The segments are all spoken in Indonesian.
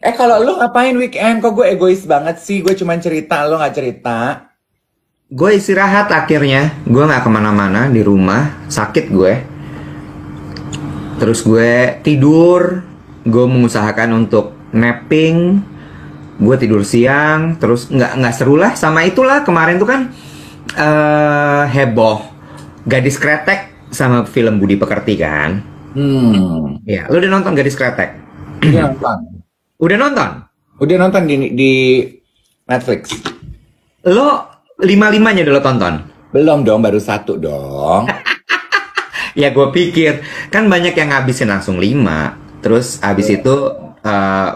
Kalau lu ngapain weekend? Kok gue egois banget sih? Gue cuman cerita, lu nggak cerita. Gue istirahat akhirnya. Gue nggak kemana-mana di rumah. Sakit gue. Terus gue tidur. Gue mengusahakan untuk napping. Gue tidur siang. Terus nggak seru lah. Sama itulah kemarin tuh kan heboh. Gadis Kretek sama film Budi Pekerti kan. Ya, lu udah nonton Gadis Kretek? Udah nonton. Udah nonton? Udah nonton di Netflix. Lo lima-limanya udah lo tonton? Belum dong, baru satu dong. Ya gue pikir, kan banyak yang ngabisin langsung 5. Terus abis itu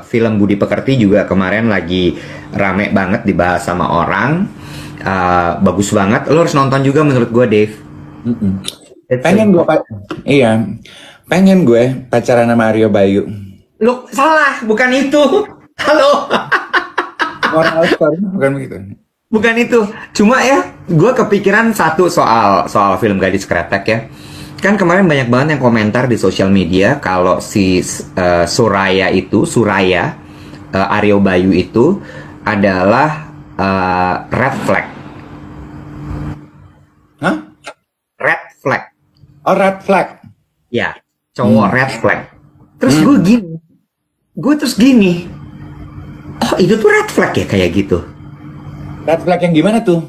film Budi Pekerti juga kemarin lagi rame banget dibahas sama orang. Bagus banget, lo harus nonton juga menurut gue, Dave. Pengen gue, iya, pengen gue pacaran sama Aryo Bayu. Lo salah, bukan itu. Halo. Moral story bukan begitu. Bukan itu. Cuma ya, gue kepikiran satu soal film Gadis Kretek ya. Kan kemarin banyak banget yang komentar di sosial media kalau si Suraya, Aryo Bayu itu adalah red flag. Hah? Red flag. Oh, red flag. Ya, cowok red flag. Terus gue gini. Oh, itu tuh red flag ya kayak gitu. Red flag yang gimana tuh?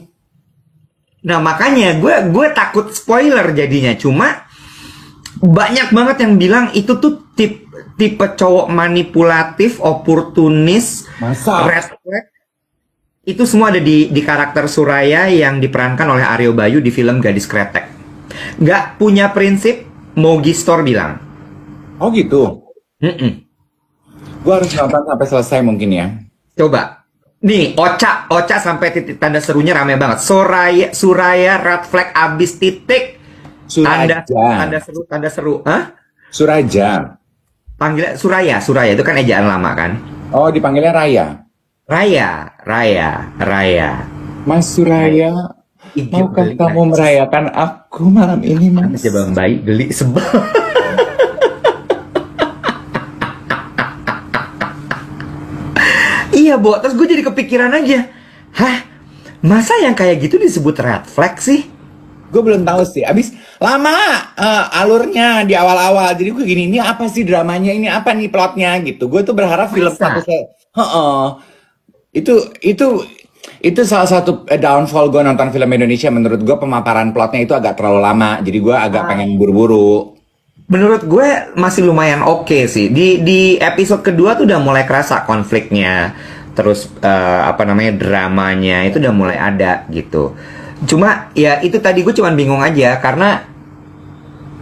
Nah, makanya gue takut spoiler jadinya. Cuma banyak banget yang bilang itu tuh tipe cowok manipulatif, oportunis, Masa? red flag. Itu semua ada di karakter Suraya yang diperankan oleh Aryo Bayu di film Gadis Kretek. Gak punya prinsip, Mogi Store bilang. Oh gitu. Gue harus nonton sampai selesai mungkin ya. Coba. Nih, Ocha sampai titik tanda serunya rame banget. Suraya red flag abis titik. Suraja. Tanda seru. Hah? Suraja. Panggilnya Suraya itu kan ejaan lama kan? Oh, dipanggilnya Raya. Raya. Mas Suraya, maukah kamu merayakan aku malam ini, Mas? Coba bayi geli sebel. Iya, Bo. Terus gue jadi kepikiran aja. Hah? Masa yang kayak gitu disebut red flag sih? Gue belum tahu sih. Abis lama alurnya di awal-awal. Jadi gue gini, ini apa sih dramanya? Ini apa nih plotnya gitu. Gue tuh berharap film satu itu salah satu downfall gue nonton film Indonesia. Menurut gue pemaparan plotnya itu agak terlalu lama. Jadi gue agak pengen buru-buru. Menurut gue masih lumayan oke sih. Di episode kedua tuh udah mulai kerasa konfliknya. Terus dramanya itu udah mulai ada gitu. Cuma ya itu tadi gue cuman bingung aja karena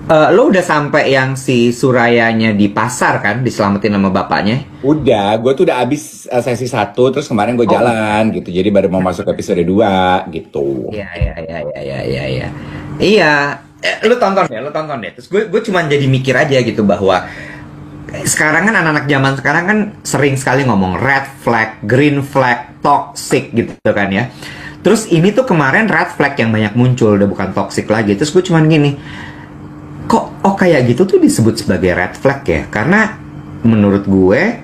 lo udah sampai yang si Surayanya di pasar kan, diselamatin sama bapaknya? Udah, gue tuh udah abis sesi 1, terus kemarin gue jalan gitu. Jadi baru mau masuk episode 2 gitu. Iya. Iya, lu tonton deh. Terus gue cuman jadi mikir aja gitu bahwa sekarang kan anak-anak zaman sekarang kan sering sekali ngomong red flag, green flag, toxic gitu kan ya. Terus ini tuh kemarin red flag yang banyak muncul, udah bukan toxic lagi. Terus gue cuman gini, kok kayak gitu tuh disebut sebagai red flag ya? Karena menurut gue,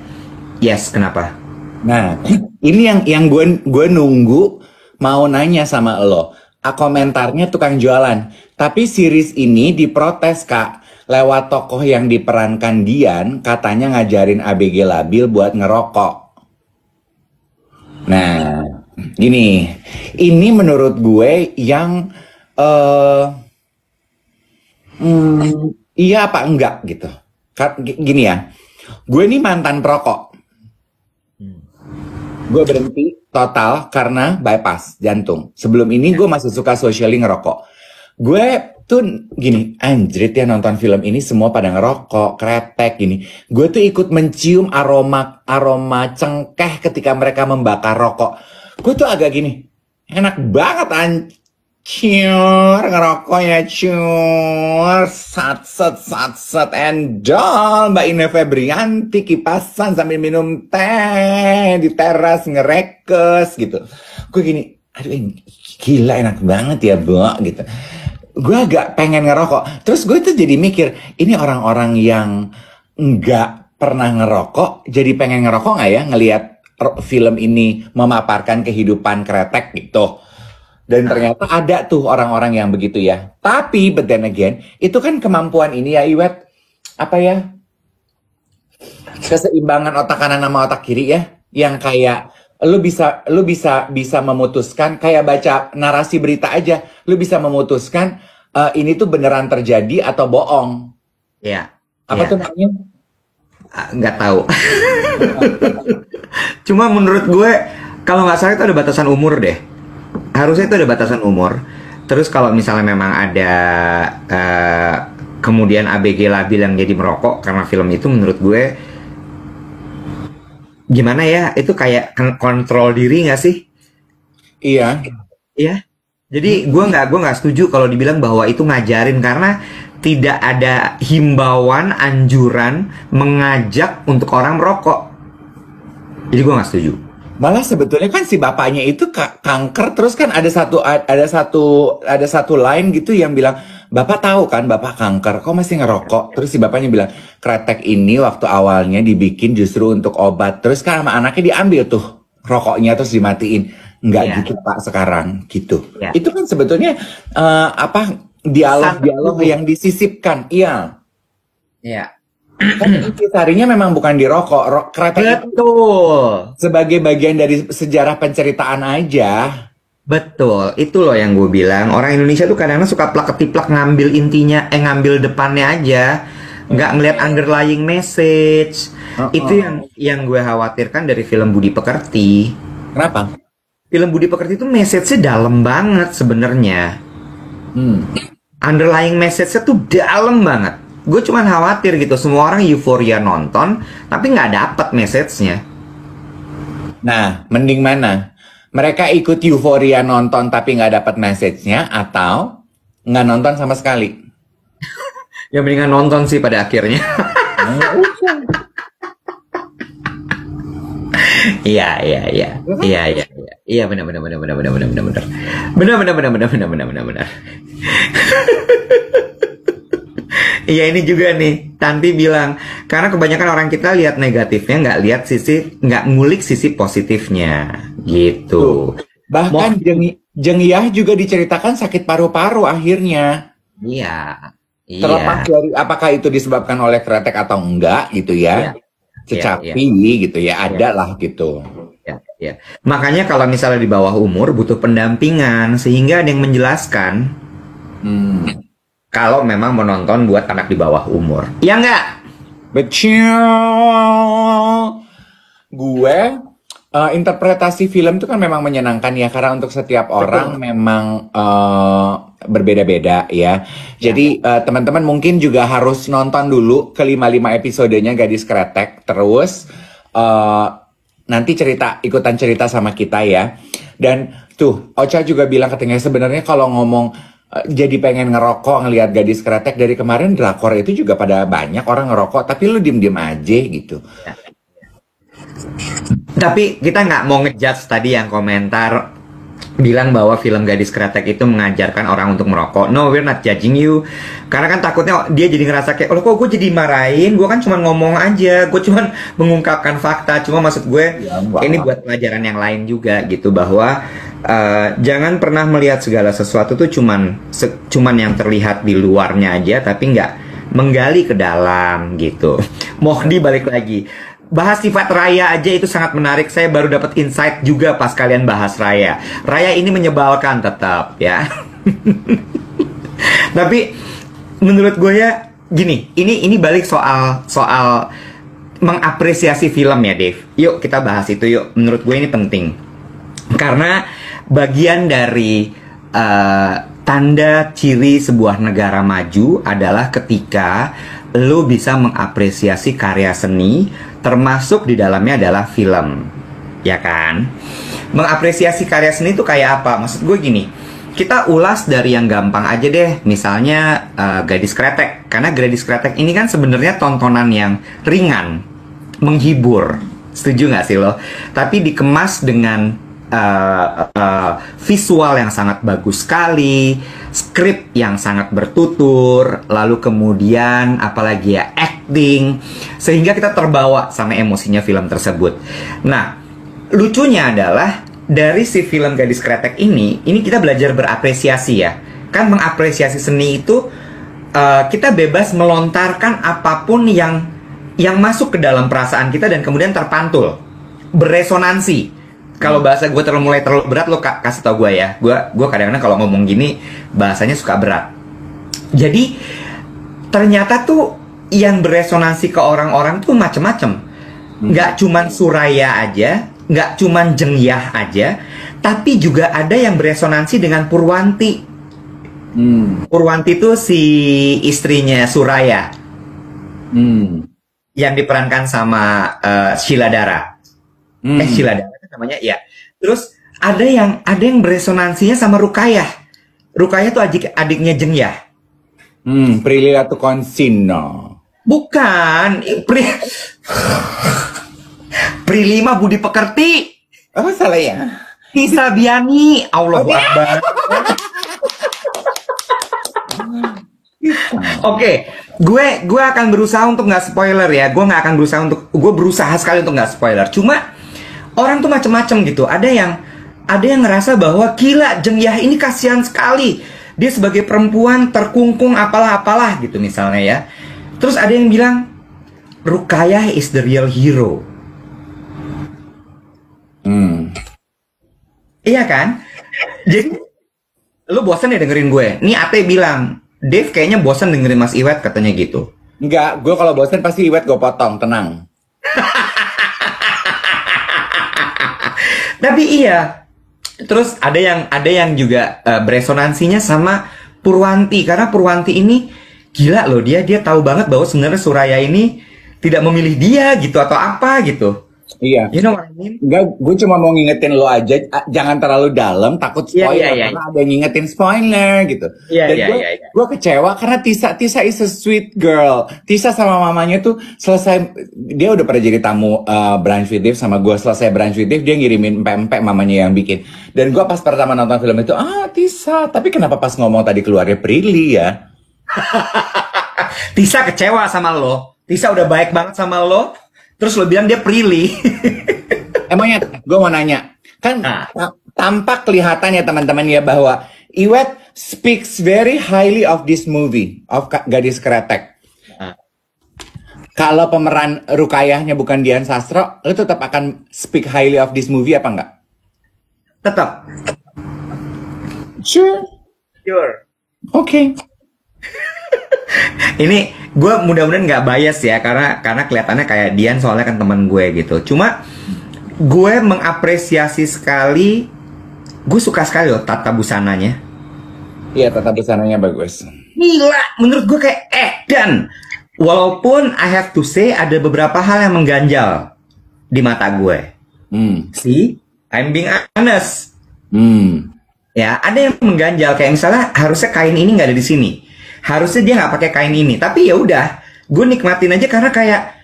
yes, kenapa? Nah, ini yang gue nunggu mau nanya sama lo. Komentarnya tukang jualan. Tapi series ini diprotes, Kak. Lewat tokoh yang diperankan Dian, katanya ngajarin ABG labil buat ngerokok. Nah, gini. Ini menurut gue yang iya apa enggak gitu. Gini ya. Gue ini mantan perokok. Gue berhenti total karena bypass jantung. Sebelum ini gue masih suka socially ngerokok. Gue tuh gini, anjrit ya nonton film ini semua pada ngerokok, kretek gini. Gue tuh ikut mencium aroma cengkeh ketika mereka membakar rokok. Gue tuh agak gini, enak banget ciur ngerokoknya ciur sat endol Mbak Ine Febrianti kipasan sambil minum teh di teras ngerekes gitu. Gue gini, aduh gila enak banget ya Bu gitu. Gue agak pengen ngerokok. Terus gue tuh jadi mikir, ini orang-orang yang nggak pernah ngerokok, jadi pengen ngerokok nggak ya ngelihat film ini memaparkan kehidupan kretek gitu. Dan ternyata ada tuh orang-orang yang begitu ya. Tapi, but then again, itu kan kemampuan ini ya, Iwet. Apa ya? Keseimbangan otak kanan sama otak kiri ya. Yang kayak, lu bisa memutuskan, kayak baca narasi berita aja. Lu bisa memutuskan, ini tuh beneran terjadi atau bohong. Ya. Apa ya. tuh namanya? Nggak tahu. Cuma menurut gue, kalau nggak salah itu ada batasan umur deh. Harusnya itu ada batasan umur. Terus kalau misalnya memang ada kemudian ABG labil yang jadi merokok karena film itu, menurut gue gimana ya? Itu kayak kontrol diri nggak sih? Iya. Iya. Jadi gue nggak setuju kalau dibilang bahwa itu ngajarin, karena tidak ada himbauan, anjuran mengajak untuk orang merokok. Jadi gue nggak setuju. Malah sebetulnya kan si bapaknya itu kanker, terus kan ada satu line gitu yang bilang, Bapak tahu kan Bapak kanker, kok masih ngerokok? Terus si bapaknya bilang, kretek ini waktu awalnya dibikin justru untuk obat. Terus kan sama anaknya diambil tuh rokoknya terus dimatiin. Enggak gitu Pak sekarang gitu. Itu kan sebetulnya dialog-dialog yang disisipkan. Iya. Iya. Kan intisarinya memang bukan di rokok, kretek Betul. sebagai bagian dari sejarah penceritaan aja. Betul, itu loh yang gue bilang. Orang Indonesia tuh kadang-kadang suka plak ketiplak ngambil intinya, ngambil depannya aja, nggak ngeliat underlying message. Itu yang gue khawatirkan dari film Budi Pekerti. Kenapa? Film Budi Pekerti itu message-nya dalam banget sebenarnya. Underlying message-nya tuh dalam banget. Gue cuman khawatir gitu, semua orang euforia nonton, tapi nggak dapet message-nya. Nah, mending mana? Mereka ikut euforia nonton tapi nggak dapet message-nya, atau nggak nonton sama sekali? Ya mendingan nonton sih pada akhirnya. Iya, benar. Iya, ini juga nih, Tanti bilang, karena kebanyakan orang kita lihat negatifnya, nggak ngulik sisi positifnya, gitu. Bahkan Jengiyah juga diceritakan sakit paru-paru akhirnya. Iya. Terlepas dari apakah itu disebabkan oleh kretek atau enggak, gitu ya. Cecapi, gitu ya, ada lah gitu. Ya. Makanya kalau misalnya di bawah umur butuh pendampingan, sehingga ada yang menjelaskan. Kalau memang menonton buat anak di bawah umur. Ya enggak? Betul. Gue, interpretasi film itu kan memang menyenangkan ya. Karena untuk setiap orang memang berbeda-beda ya. Jadi teman-teman mungkin juga harus nonton dulu ke 5 episodenya Gadis Kretek. Terus nanti ikutan cerita sama kita ya. Dan tuh, Ocha juga bilang katanya sebenarnya kalau ngomong jadi pengen ngerokok ngelihat Gadis Kretek, dari kemarin drakor itu juga pada banyak orang ngerokok, tapi lu diem-diem aja gitu. Tapi kita nggak mau ngejudge tadi yang komentar bilang bahwa film Gadis Kretek itu mengajarkan orang untuk merokok. No, we're not judging you. Karena kan takutnya dia jadi ngerasa kayak, kok gue jadi marahin, gue kan cuma ngomong aja, gue cuma mengungkapkan fakta. Cuma maksud gue, ini buat pelajaran yang lain juga gitu, bahwa jangan pernah melihat segala sesuatu tuh cuman yang terlihat di luarnya aja, tapi nggak menggali ke dalam gitu. Mohdi balik lagi. Bahas sifat Raya aja itu sangat menarik. Saya baru dapat insight juga pas kalian bahas Raya. Raya ini menyebalkan tetap ya. Tapi menurut gue ya gini, ini balik soal mengapresiasi film ya, Dave. Yuk kita bahas itu yuk. Menurut gue ini penting. Karena bagian dari tanda ciri sebuah negara maju adalah ketika lo bisa mengapresiasi karya seni, termasuk di dalamnya adalah film, ya kan? Mengapresiasi karya seni itu kayak apa? Maksud gue gini, kita ulas dari yang gampang aja deh, misalnya Gadis Kretek. Karena Gadis Kretek ini kan sebenarnya tontonan yang ringan, menghibur, setuju nggak sih lo? Tapi dikemas dengan visual yang sangat bagus sekali, skrip yang sangat bertutur, lalu kemudian apalagi ya, acting, sehingga kita terbawa sama emosinya film tersebut. Nah, lucunya adalah dari si film Gadis Kretek ini kita belajar berapresiasi ya. Kan mengapresiasi seni itu kita bebas melontarkan apapun yang masuk ke dalam perasaan kita dan kemudian terpantul, beresonansi. Kalau bahasa gue mulai terlalu berat, lo kasih tau gue ya. Gue kadang-kadang kalau ngomong gini bahasanya suka berat. Jadi ternyata tuh yang beresonansi ke orang-orang tuh macem-macem. Nggak cuman Suraya aja, nggak cuman Jengyah aja, tapi juga ada yang beresonansi dengan Purwanti. Purwanti tuh si istrinya Suraya, yang diperankan sama Sheila Dara. Sheila Dara namanya ya. Terus ada yang beresonansinya sama Rukayah. Rukayah tuh adiknya Jengyah. Prilly Latuconsina. Bukan, Prilly mah Budi Pekerti. Oh, salah ya. Nisa Biani. Allahu Akbar. Oke, gue akan berusaha untuk nggak spoiler ya. Gue berusaha sekali untuk nggak spoiler. Cuma orang tuh macem-macem gitu. Ada yang ngerasa bahwa gila, Jengyah ini kasihan sekali. Dia sebagai perempuan terkungkung apalah-apalah gitu misalnya ya. Terus ada yang bilang Rukayah is the real hero. Iya kan? Jadi lu bosan ya dengerin gue. Nih Ate bilang, Dave kayaknya bosan dengerin Mas Iwet katanya gitu. Enggak, gue kalau bosan pasti Iwet gue potong, tenang. Tapi iya. Terus ada yang juga beresonansinya sama Purwanti, karena Purwanti ini gila loh, dia tahu banget bahwa sebenarnya Suraya ini tidak memilih dia gitu atau apa gitu. Iya. You know what I mean? Enggak, gue cuma mau ngingetin lo aja, jangan terlalu dalam, takut spoiler karena ada yang ngingetin spoiler gitu. Dan gue kecewa karena Tisa is a sweet girl. Tisa sama mamanya tuh selesai, dia udah pernah jadi tamu Brunch with Dave sama gue, selesai Brunch with Dave dia ngirimin empek-empek mamanya yang bikin. Dan gue pas pertama nonton film itu, Tisa, tapi kenapa pas ngomong tadi keluarnya Prilly ya? Tisa kecewa sama lo. Tisa udah baik banget sama lo. Terus lo bilang dia Prilly. Emangnya, gue mau nanya. Kan tampak kelihatan ya teman-teman ya bahwa Iwet speaks very highly of this movie, of Gadis Kretek. Kalau pemeran Rukayahnya bukan Dian Sastro, lo tetap akan speak highly of this movie apa enggak? Tetap. Sure. Oke. Ini gue mudah-mudahan nggak bias ya, karena kelihatannya kayak Dian soalnya kan teman gue gitu. Cuma gue mengapresiasi sekali, gue suka sekali loh tata busananya. Iya, tata busananya bagus. Gila, menurut gue kayak dan walaupun I have to say ada beberapa hal yang mengganjal di mata gue. See, I'm being honest. Ya, ada yang mengganjal kayak misalnya harusnya kain ini nggak ada di sini. Harusnya dia nggak pakai kain ini, tapi ya udah, gue nikmatin aja karena kayak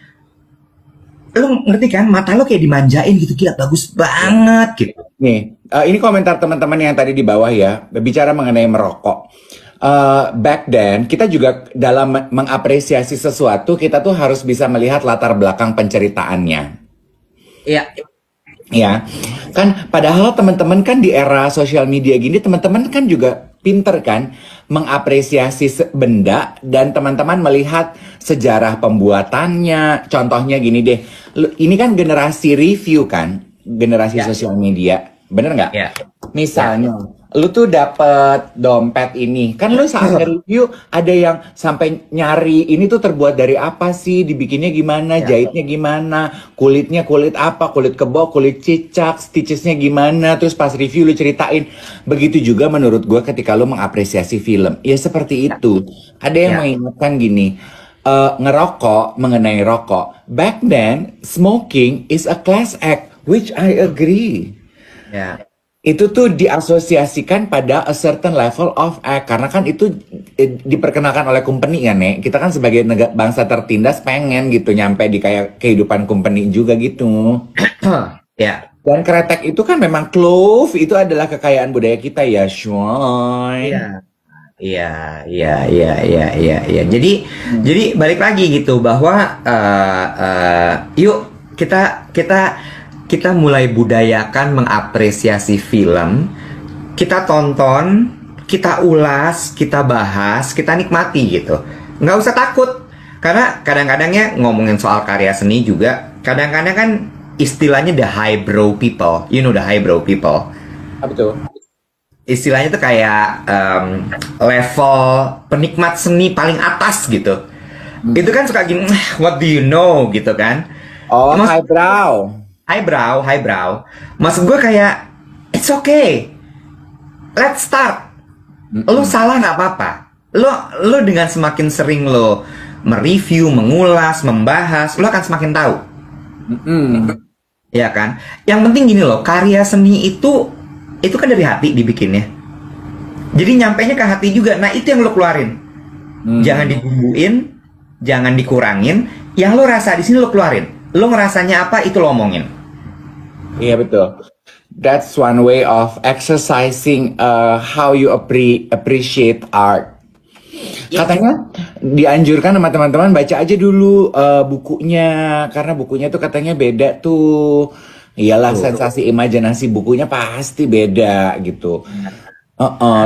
lo ngerti kan, mata lo kayak dimanjain gitu, gila bagus banget gitu. Nih, ini komentar teman-teman yang tadi di bawah ya, berbicara mengenai merokok. Back then, kita juga dalam mengapresiasi sesuatu, kita tuh harus bisa melihat latar belakang penceritaannya. Iya. Ya, kan padahal teman-teman kan di era sosial media gini, teman-teman kan juga pinter kan mengapresiasi benda dan teman-teman melihat sejarah pembuatannya. Contohnya gini deh, ini kan generasi review kan, generasi sosial media, bener nggak? Ya. Misalnya, lu tuh dapet dompet ini, kan lu saat review ada yang sampai nyari ini tuh terbuat dari apa sih, dibikinnya gimana, jahitnya gimana, kulitnya kulit apa, kulit kebo, kulit cicak, stitchesnya gimana, terus pas review lu ceritain. Begitu juga menurut gue ketika lu mengapresiasi film, ya seperti itu. Ada yang mengingatkan gini, ngerokok, mengenai rokok, back then smoking is a class act, which I agree. Ya. Itu tuh diasosiasikan pada a certain level of act, karena kan itu diperkenalkan oleh company ya, Nek. Kita kan sebagai bangsa tertindas pengen gitu nyampe di kayak kehidupan company juga gitu. Ya. Dan kretek itu kan memang clove itu adalah kekayaan budaya kita ya, Shoy. Iya. Iya, iya, iya, iya, iya, iya. Jadi balik lagi gitu bahwa yuk kita mulai budayakan mengapresiasi film, kita tonton, kita ulas, kita bahas, kita nikmati gitu. Nggak usah takut, karena kadang-kadang ya ngomongin soal karya seni juga, kadang-kadang kan istilahnya the highbrow people, you know the highbrow people. Apa tuh? Istilahnya tuh kayak level penikmat seni paling atas gitu. Itu kan suka gini, what do you know gitu kan? Oh, highbrow. Highbrow. Maksud gue kayak, it's okay. Let's start. Lo salah nggak apa-apa. Lo dengan semakin sering lo mereview, mengulas, membahas, lo akan semakin tahu. Ya kan? Yang penting gini loh, karya seni itu kan dari hati dibikinnya. Jadi nyampainya ke hati juga. Nah, itu yang lo keluarin. Jangan dibumbuin, jangan dikurangin. Yang lo rasa di sini lo keluarin. Lo ngerasanya apa itu lo omongin. Iya betul. That's one way of exercising how you appreciate art. Katanya dianjurkan sama teman-teman baca aja dulu bukunya, karena bukunya tuh katanya beda tuh. Iyalah, sensasi imajinasi bukunya pasti beda gitu.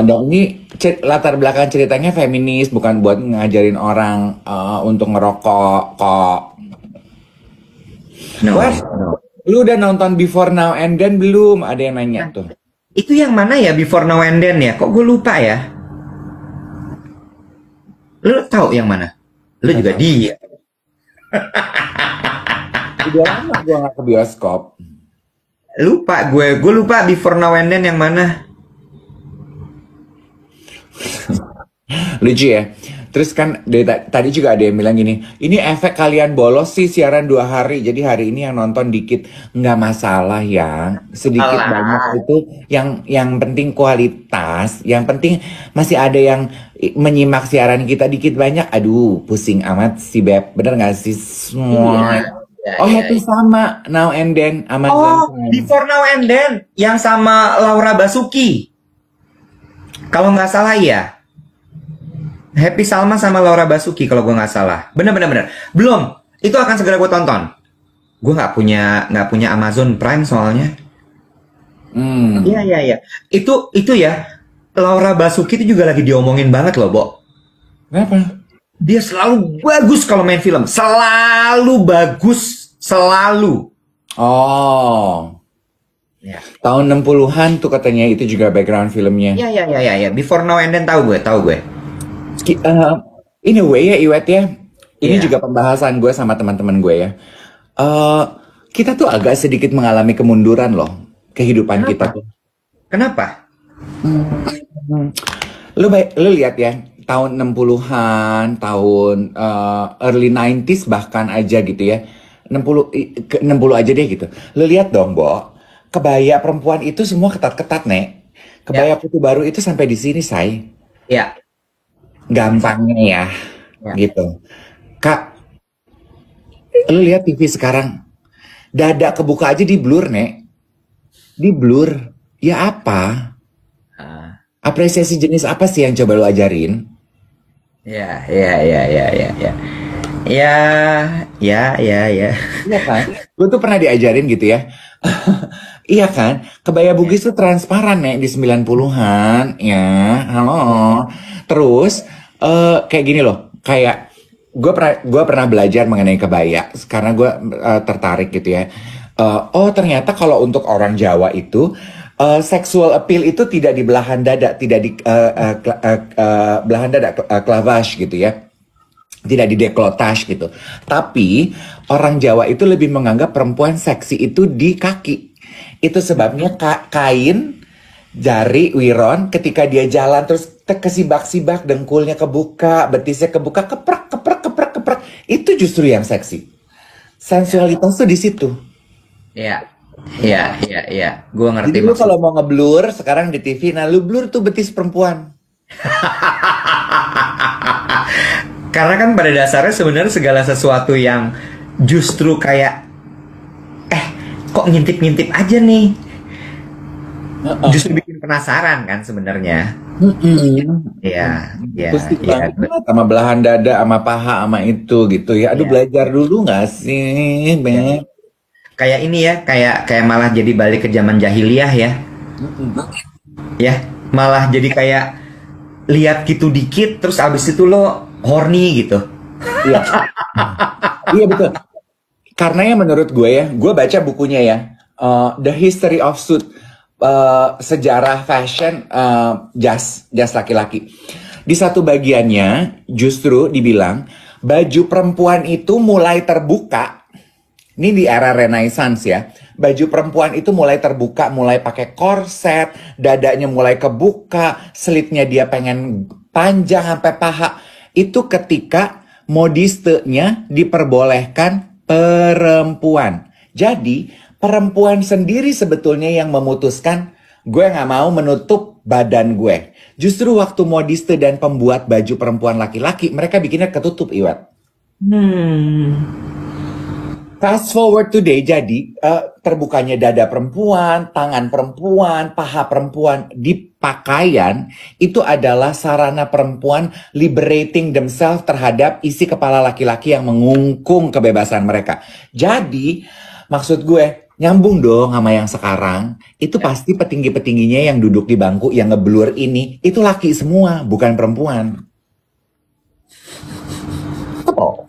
Dan ini latar belakang ceritanya feminis, bukan buat ngajarin orang untuk ngerokok kok. No. Lu udah nonton Before Now and Then belum? Ada yang nanya tuh. Itu yang mana ya, Before Now and Then ya? Kok gue lupa ya? Lu tahu yang mana? Lu juga dia. Udah lama gue gak ke bioskop. Lupa gue lupa Before Now and Then yang mana. Lucu ya. Terus kan tadi juga ada yang bilang gini, ini efek kalian bolos sih siaran 2 hari, jadi hari ini yang nonton dikit. Nggak masalah ya, sedikit banyak itu yang penting kualitas, yang penting masih ada yang menyimak siaran kita dikit banyak. Aduh, pusing amat si Beb, bener nggak sih semua? Happy sama Now and Then Amazon. Before Now and Then yang sama Laura Basuki. Kalau nggak salah ya. Happy Salma sama Laura Basuki kalau gue nggak salah. Bener. Belum. Itu akan segera gue tonton. Gue nggak punya Amazon Prime soalnya. Iya. Itu ya. Laura Basuki itu juga lagi diomongin banget loh, Bo. Kenapa? Dia selalu bagus kalau main film. Selalu bagus. Selalu. Oh. Ya. Tahun 60-an tuh katanya itu juga background filmnya. Iya. Before Now and Then tahu gue. In a way ya Iwet ya, ini juga pembahasan gue sama teman-teman gue ya. Kita tuh agak sedikit mengalami kemunduran loh, kehidupan kita tuh. Kenapa? Lu lihat ya, tahun 60-an, tahun early 90s bahkan aja gitu ya. 60 aja deh gitu. Lu lihat dong, Bo. Kebaya perempuan itu semua ketat-ketat, Nek. Kebaya putu baru itu sampai di sini, Say. Ya. Gampangnya ya, gitu. Kak, lu lihat TV sekarang, dada kebuka aja di blur, Nek. Di blur. Ya apa? Apresiasi jenis apa sih yang coba lu ajarin? Ya. Iya kan? Gue tuh pernah diajarin gitu ya. Iya kan? Kebaya Bugis tuh transparan, Nek, di 90-an. Ya, halo. Terus kayak gini loh, kayak gue pernah belajar mengenai kebaya karena gue tertarik gitu ya. Ternyata kalau untuk orang Jawa itu sexual appeal itu tidak di belahan dada, tidak di belahan dada, clavage gitu ya, tidak di dekoltage gitu. Tapi orang Jawa itu lebih menganggap perempuan seksi itu di kaki. Itu sebabnya kain jari wiron ketika dia jalan terus kesibak-sibak, dengkulnya kebuka, betisnya kebuka, keprek. Itu justru yang seksi. Sensualitas tuh di situ. Iya. Gue ngerti. Jadi lu kalau mau ngeblur sekarang di TV, nah lu blur tuh betis perempuan. Karena kan pada dasarnya sebenarnya segala sesuatu yang justru kayak kok ngintip-ngintip aja nih. Justru bikin penasaran kan sebenarnya. Iya, iya, Pusing iya. banget sama belahan dada, sama paha, sama itu gitu ya. Aduh, Iya. belajar dulu nggak sih, Iya. Beb? Kayak ini ya, kayak malah jadi balik ke zaman jahiliyah ya. Ya, malah jadi kayak lihat gitu dikit terus abis itu lo horny gitu. Iya, iya betul. Karena ya menurut gue baca bukunya ya, The History of Suit, sejarah fashion jas laki-laki. Di satu bagiannya justru dibilang baju perempuan itu mulai terbuka. Ini di era Renaissance ya. Baju perempuan itu mulai terbuka, mulai pakai korset, dadanya mulai kebuka, slitnya dia pengen panjang sampai paha. Itu ketika modistenya diperbolehkan perempuan. Jadi perempuan sendiri sebetulnya yang memutuskan, gue nggak mau menutup badan gue. Justru waktu modiste dan pembuat baju perempuan laki-laki, mereka bikinnya ketutup, Iwat. Fast forward today, jadi terbukanya dada perempuan, tangan perempuan, paha perempuan di pakaian itu adalah sarana perempuan liberating themselves terhadap isi kepala laki-laki yang mengungkung kebebasan mereka. Jadi maksud gue nyambung dong sama yang sekarang. Itu pasti petinggi-petingginya yang duduk di bangku yang ngeblur ini itu laki semua, bukan perempuan. Oh.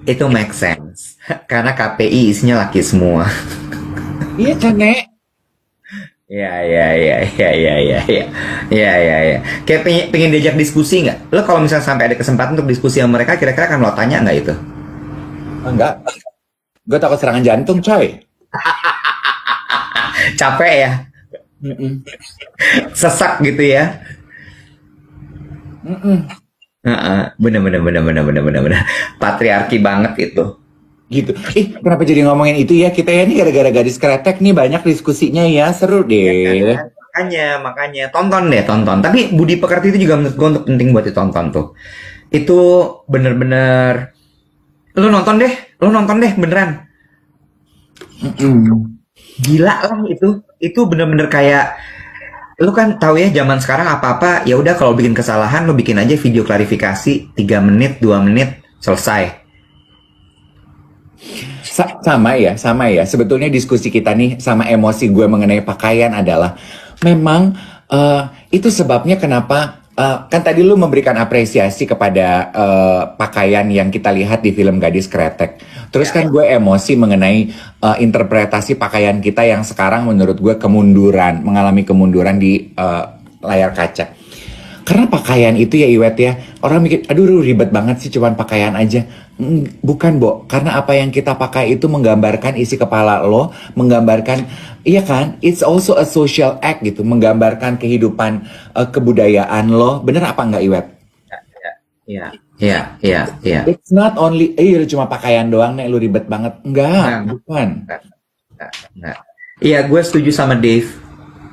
Itu make sense karena KPI isinya laki semua. Iya kan, Nek? Ya, ya, ya, ya, ya, ya, ya, ya, ya, ya. Kayak pengen diajak diskusi nggak? Lo kalau misalnya sampai ada kesempatan untuk diskusi sama mereka, kira-kira akan lo tanya nggak itu? Enggak. Gue takut serangan jantung, coy. Capek ya, Mm-mm. sesak gitu ya. Mm-mm. Bener, bener, bener, bener, bener, bener, bener. Patriarki banget itu. Gitu. Kenapa jadi ngomongin itu ya? Kita ya ini gara-gara gadis kretek nih banyak diskusinya ya. Seru deh. Kan? Makanya tonton deh, tonton. Tapi Budi Pekerti itu juga menurut gue untuk penting buat ditonton tuh. Itu bener-bener lo nonton deh beneran. Mm-mm. Gila lah itu bener-bener kayak lu kan tahu ya zaman sekarang apa-apa ya udah kalau bikin kesalahan lo bikin aja video klarifikasi 3 menit 2 menit selesai. Sama ya. Sebetulnya diskusi kita nih sama emosi gue mengenai pakaian adalah memang itu sebabnya kenapa kan tadi lu memberikan apresiasi kepada pakaian yang kita lihat di film Gadis Kretek. Terus kan gue emosi mengenai interpretasi pakaian kita yang sekarang menurut gue mengalami kemunduran di layar kaca. Karena pakaian itu ya Iwet ya, orang mikir, aduh ribet banget sih cuman pakaian aja. Bukan, Bo, karena apa yang kita pakai itu menggambarkan isi kepala lo, menggambarkan, iya kan, it's also a social act gitu, menggambarkan kehidupan kebudayaan lo. Bener apa enggak Iwet? Iya. It's not only, cuma pakaian doang nih, lu ribet banget. Enggak, bukan. Enggak. Iya, gue setuju sama Dave.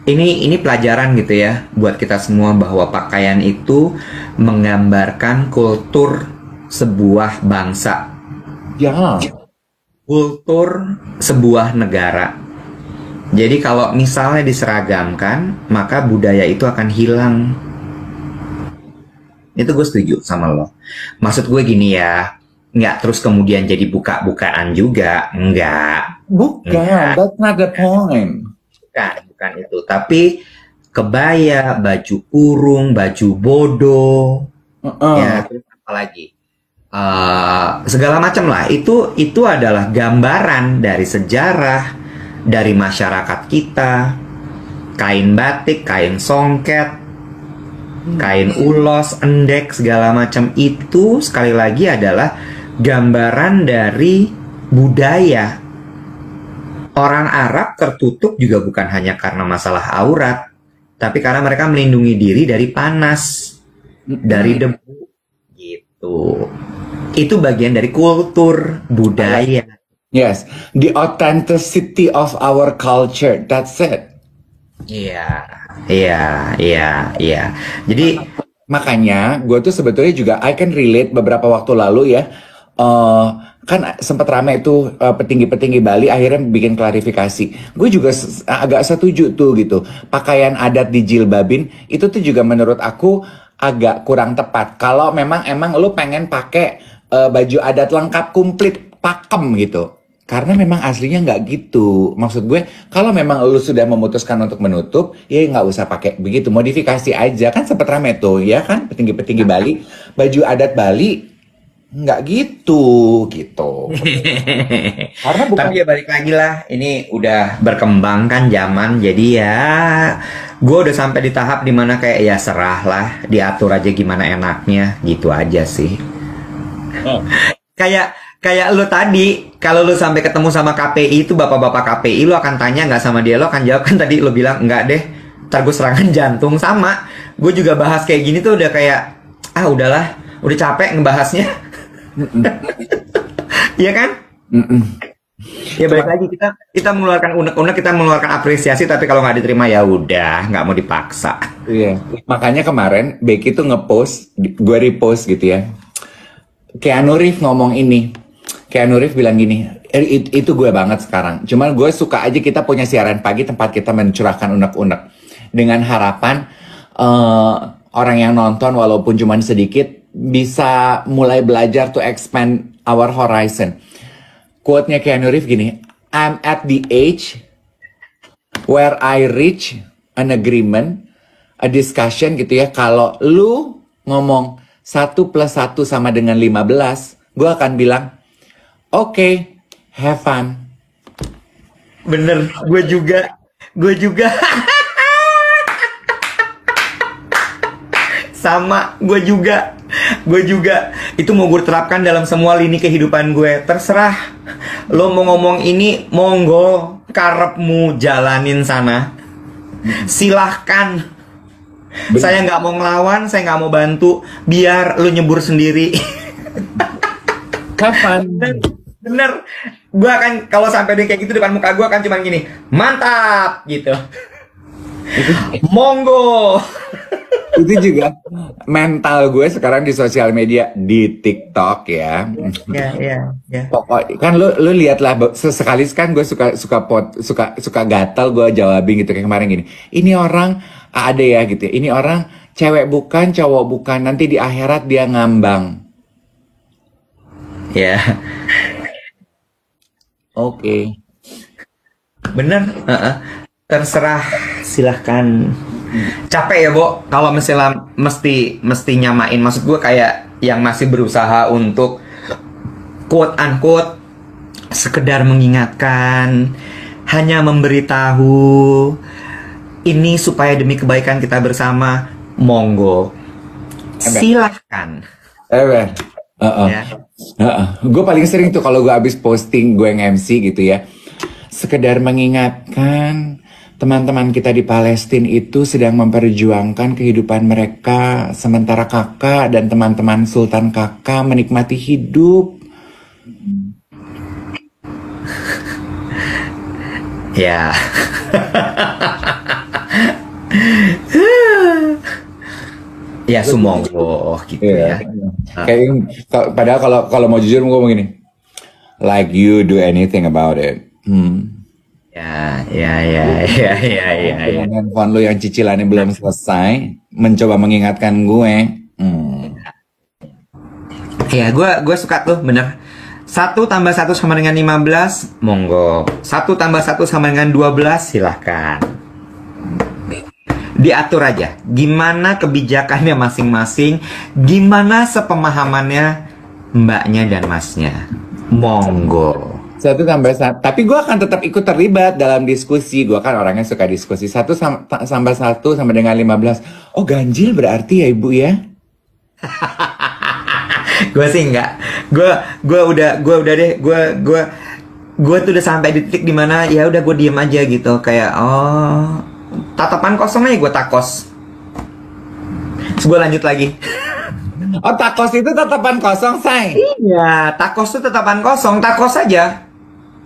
Ini pelajaran gitu ya buat kita semua bahwa pakaian itu menggambarkan kultur sebuah bangsa. Ya. Kultur sebuah negara. Jadi kalau misalnya diseragamkan, maka budaya itu akan hilang. Itu gue setuju sama lo. Maksud gue gini ya, nggak terus kemudian jadi buka-bukaan juga, enggak. Bukan, that's not the point. Bukan itu. Tapi kebaya, baju kurung, baju bodoh, ya terus apa lagi? Segala macam lah. Itu adalah gambaran dari sejarah, dari masyarakat kita. Kain batik, kain songket, kain ulos, endek, segala macam itu sekali lagi adalah gambaran dari budaya. Orang Arab tertutup juga bukan hanya karena masalah aurat, tapi karena mereka melindungi diri dari panas, dari debu, gitu. Itu bagian dari kultur, budaya. Yes, the authenticity of our culture, that's it. Iya. Jadi Makanya gue tuh sebetulnya juga I can relate beberapa waktu lalu ya. Kan sempat rame itu petinggi-petinggi Bali akhirnya bikin klarifikasi. Gue juga agak setuju tuh gitu. Pakaian adat dijilbabin itu tuh juga menurut aku agak kurang tepat. Kalau emang lu pengen pakai baju adat lengkap komplit pakem gitu. Karena memang aslinya nggak gitu. Maksud gue, kalau memang lu sudah memutuskan untuk menutup, ya nggak usah pakai begitu. Modifikasi aja. Kan sempet rame tuh, ya kan? Petinggi-petinggi Bali. Baju adat Bali, nggak gitu. Karena bukan... Tapi ya balik lagi lah, ini udah berkembang kan zaman, jadi ya gue udah sampai di tahap dimana kayak ya serah lah, diatur aja gimana enaknya, gitu aja sih. Kayak lu tadi, kalau lu sampai ketemu sama KPI itu bapak-bapak KPI, lu akan tanya nggak sama dia, lu akan jawab kan tadi lu bilang enggak deh, ntar gue serangan jantung. Sama, gue juga bahas kayak gini tuh udah kayak udahlah, udah capek ngebahasnya. Iya kan? Ya balik lagi, kita mengeluarkan unek-unek, kita mengeluarkan apresiasi, tapi kalau nggak diterima ya udah, nggak mau dipaksa. Iya, makanya kemarin Becky tuh ngepost, gue repost gitu ya. Keanu Reeves ngomong ini. Keanu Reeves bilang gini, itu gue banget sekarang. Cuman gue suka aja kita punya siaran pagi tempat kita mencurahkan unek-unek. Dengan harapan orang yang nonton walaupun cuman sedikit bisa mulai belajar to expand our horizon. Quote-nya Keanu Reeves gini, I'm at the age where I reach an agreement, a discussion gitu ya. Kalau lu ngomong 1 + 1 sama dengan 15, gue akan bilang, okay, have fun. Bener, gue juga. Sama, gue juga. Itu mau gue terapkan dalam semua lini kehidupan gue. Terserah, lo mau ngomong ini, monggo, karepmu jalanin sana. Silahkan. Saya nggak mau ngelawan, saya nggak mau bantu. Biar lo nyebur sendiri. Kapan? Bener. Gue akan, kalau sampai dia kayak gitu depan muka gue akan cuman gini, mantap gitu. Monggo. Itu juga mental gue sekarang di sosial media, di TikTok ya. Ya. Pokok kan lu lihatlah sesekali kan gue suka gatal gue jawabin gitu kayak kemarin gini. Ini orang ada ya gitu ya. Ini orang cewek bukan, cowok bukan, nanti di akhirat dia ngambang. Ya. Oke. Bener. Terserah, silahkan. Capek ya, Bo, kalau misalnya mesti nyamain. Maksud gue kayak yang masih berusaha untuk quote unquote sekedar mengingatkan, hanya memberitahu ini supaya demi kebaikan kita bersama. Monggo, silahkan. Gue paling sering tuh kalau gue abis posting gue nge-MC gitu ya, sekedar mengingatkan teman-teman kita di Palestina itu sedang memperjuangkan kehidupan mereka, sementara kakak dan teman-teman Sultan kakak menikmati hidup. Ya. Ya sumonggo gitu ya. Padahal kalau mau jujur gue ngomong gini, like you do anything about it. Ya. Dengan handphone lu yang cicilannya belum selesai, mencoba mengingatkan gue. Ya, gue suka tuh, bener. 1 + 1 sama dengan 15, monggo. 1 + 1 sama dengan 12, silahkan. Diatur aja, gimana kebijakannya masing-masing, gimana sepemahamannya mbaknya dan masnya. Monggo. 1 + 1. Tapi gue akan tetap ikut terlibat dalam diskusi. Gue kan orangnya suka diskusi. 1 + 1 sama dengan 15. Oh, ganjil berarti ya ibu ya? Gue sih enggak. Gue udah deh. Gue tuh udah sampai di titik dimana ya udah gue diem aja gitu. Kayak tatapan kosong aja gue takos. Terus gue lanjut lagi. Oh, takos itu tatapan kosong, say? Iya, takos itu tatapan kosong. Takos aja.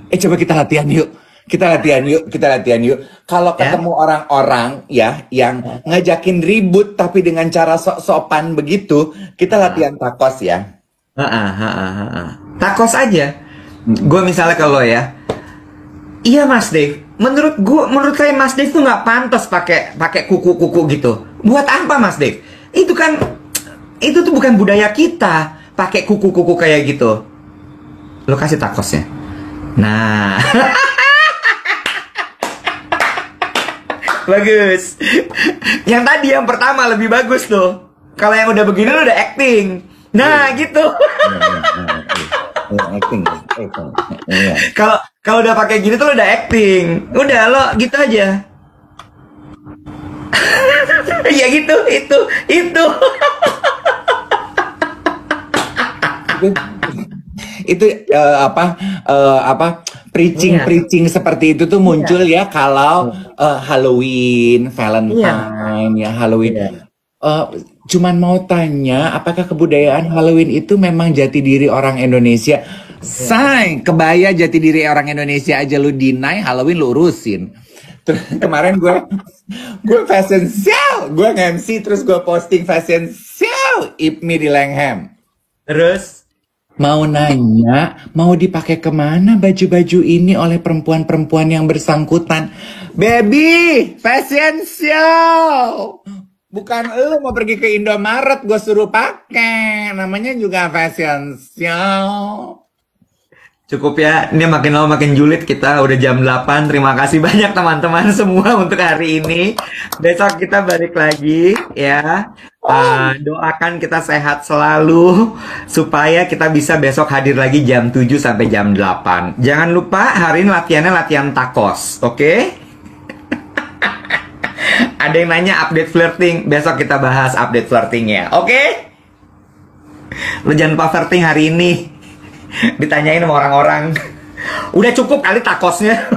Coba kita latihan yuk. Kita latihan yuk. Kalau Ya. ketemu orang-orang ya yang ngajakin ribut tapi dengan cara sok-sopan begitu, kita latihan takos ya. Takos aja. Gue misalnya kalau ya, iya Mas Dave. Menurut saya Mas Dave tuh nggak pantas pakai kuku-kuku gitu. Buat apa Mas Dave? Itu tuh bukan budaya kita pakai kuku-kuku kayak gitu. Lo kasih takosnya. Nah, bagus. Yang tadi yang pertama lebih bagus tuh. Kalau yang udah begini lo udah acting. Nah, gitu. Acting. Iya. Kalau udah pakai gini tuh lo udah acting. Udah lo gitu aja. Ya gitu, itu. Itu preaching seperti itu tuh muncul ya kalau Halloween, Valentine ya Halloween. Cuman mau tanya, apakah kebudayaan Halloween itu memang jati diri orang Indonesia? Say, kebaya jati diri orang Indonesia aja lu deny, Halloween lu urusin. Terus kemarin gue fashion show, gue nge-MC terus gue posting fashion show IPMI di Langham. Terus Mau nanya, mau dipakai kemana baju-baju ini oleh perempuan-perempuan yang bersangkutan? Baby, fashion show. Bukan lu mau pergi ke Indomaret, gue suruh pakai. Namanya juga fashion show. cukup ya, ini makin lama makin julid, kita udah jam 8. Terima kasih banyak teman-teman semua untuk hari ini. Besok kita balik lagi ya. Doakan kita sehat selalu supaya kita bisa besok hadir lagi jam 7 sampai jam 8. Jangan lupa hari ini latihannya latihan takos, oke? Ada yang nanya update flirting, besok kita bahas update flirtingnya, oke? Lo jangan lupa flirting hari ini. Ditanyain sama orang-orang. Udah cukup kali takosnya.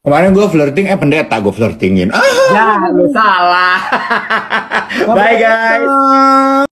Kemarin gue flirting, pendeta gue flirtingin. Ya, lu salah. Bye guys.